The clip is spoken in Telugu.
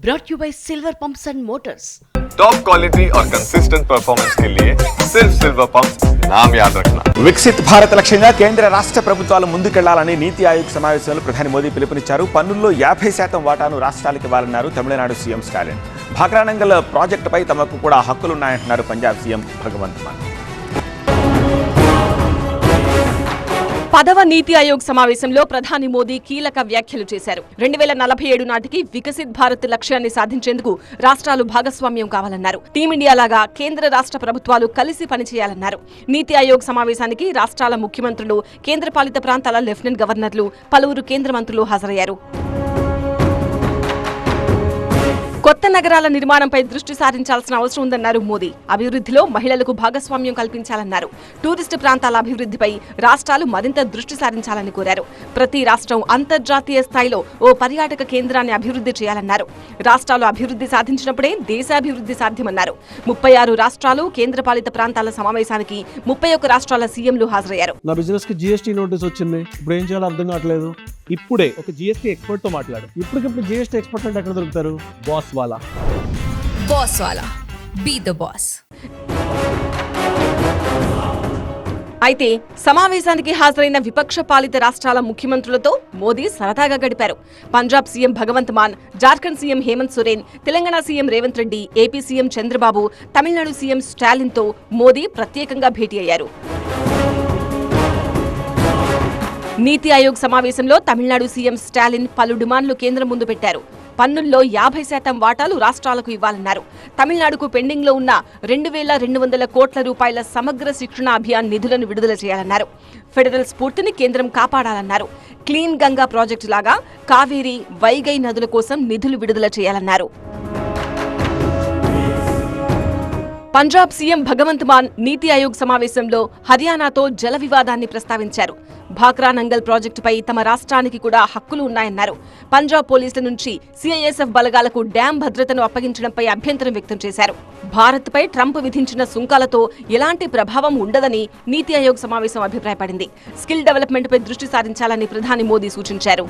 brought you by Silver Pumps and Motors. Top quality और कंसिस्टेंट परफॉर्मेंस के लिए सिर्फ सिल्वर पंप्स नाम याद रखना। వికసిత్ భారత్ లక్ష్యంగా కేంద్ర రాష్ట్ర ప్రభుత్వాలు ముందుకెళ్లాలని నీతి ఆయోగ్ సమావేశంలో ప్రధాని మోదీ పిలుపునిచ్చారు. పన్నుల్లో 50% వాటాను రాష్ట్రాలకు ఇవ్వాలన్నారు తమిళనాడు సీఎం స్టాలిన్. భాక్రానంగల్ ప్రాజెక్టుపై తమకు కూడా హక్కులున్నాయంటున్నారు పంజాబ్ సీఎం భగవంత్ మాన్. పదవ నీతి ఆయోగ్ సమావేశంలో ప్రధాని మోదీ కీలక వ్యాఖ్యలు చేశారు. 2047 నాటికి వికసిత్ భారత్ లక్ష్యాన్ని సాధించేందుకు రాష్ట్రాలు భాగస్వామ్యం కావాలన్నారు. టీమిండియా లాగా కేంద్ర రాష్ట్ర ప్రభుత్వాలు కలిసి పనిచేయాలన్నారు. నీతి ఆయోగ్ సమావేశానికి రాష్ట్రాల ముఖ్యమంత్రులు, కేంద్రపాలిత ప్రాంతాల లెఫ్టినెంట్ గవర్నర్లు, పలువురు కేంద్ర మంత్రులు హాజరయ్యారు. కొత్త నగరాల నిర్మాణంపై దృష్టి సారించాల్సిన అవసరం ఉందన్నారు మోదీ. అభివృద్ధిలో మహిళలకు భాగస్వామ్యం కల్పించాలన్నారు. టూరిస్టు ప్రాంతాల అభివృద్ధిపై రాష్ట్రాలు మరింత దృష్టి సారించాలని కోరారు. ప్రతి రాష్ట్రం అంతర్జాతీయ స్థాయిలో ఓ పర్యాటక కేంద్రాన్ని అభివృద్ధి చేయాలన్నారు. రాష్ట్రాలు అభివృద్ధి సాధించినప్పుడే దేశాభివృద్ధి సాధ్యమన్నారు. 36 రాష్ట్రాలు, కేంద్రపాలిత ప్రాంతాల సమావేశానికి 31 రాష్ట్రాల సీఎంలు హాజరయ్యారు. నా బిజినెస్ కి జీఎస్టీ నోటీస్ వచ్చింది, ఇప్పుడు ఏం చేయాలో అర్థం కావట్లేదు. ఇప్పుడే ఒక జీఎస్టీ ఎక్స్పర్ట్ తో మాట్లాడు. ఇప్పటికిప్పుడు జీఎస్టీ ఎక్స్పర్ట్ అంటే ఎక్కడ దొరుకుతారు? బాస్ వాలా బీ ద బాస్. అయితే సమావేశానికి హాజరైన విపక్ష పాలిత రాష్ట్రాల ముఖ్యమంత్రులతో మోదీ సరదాగా గడిపారు. Punjab CM Bhagwant Mann, Jharkhand CM Hemant Soren, Telangana CM Revanth Reddy, AP CM Chandrababu, Tamil Nadu CM స్టాలిన్తో మోదీ ప్రత్యేకంగా భేటీ అయ్యారు. నీతి ఆయోగ్ సమావేశంలో తమిళనాడు సీఎం స్టాలిన్ పలు డిమాండ్లు కేంద్రం ముందు పెట్టారు. పన్నుల్లో 50% వాటాలు రాష్ట్రాలకు ఇవ్వాలన్నారు. తమిళనాడుకు పెండింగ్లో ఉన్న 2200 కోట్ల రూపాయల సమగ్ర శిక్షణ అభియాన్ నిధులను విడుదల చేయాలన్నారు. ఫెడరల్ స్ఫూర్తిని కేంద్రం కాపాడాలన్నారు. క్లీన్ గంగా ప్రాజెక్టు లాగా కావేరీ, వైగై నదుల కోసం నిధులు విడుదల చేయాలన్నారు. పంజాబ్ సీఎం భగవంత్ మాన్ నీతి ఆయోగ్ సమావేశంలో హర్యానాతో జల వివాదాన్ని ప్రస్తావించారు. భాక్రానంగల్ ప్రాజెక్టుపై తమ రాష్ట్రానికి కూడా హక్కులు ఉన్నాయన్నారు. పంజాబ్ పోలీసుల నుంచి సిఐఎస్ఎఫ్ బలగాలకు డ్యాం భద్రతను అప్పగించడంపై అభ్యంతరం వ్యక్తం చేశారు. భారత్పై ట్రంప్ విధించిన సుంకాలతో ఎలాంటి ప్రభావం ఉండదని నీతి ఆయోగ్ సమావేశం అభిప్రాయపడింది. స్కిల్ డెవలప్మెంట్పై దృష్టి సారించాలని ప్రధాని మోదీ సూచించారు.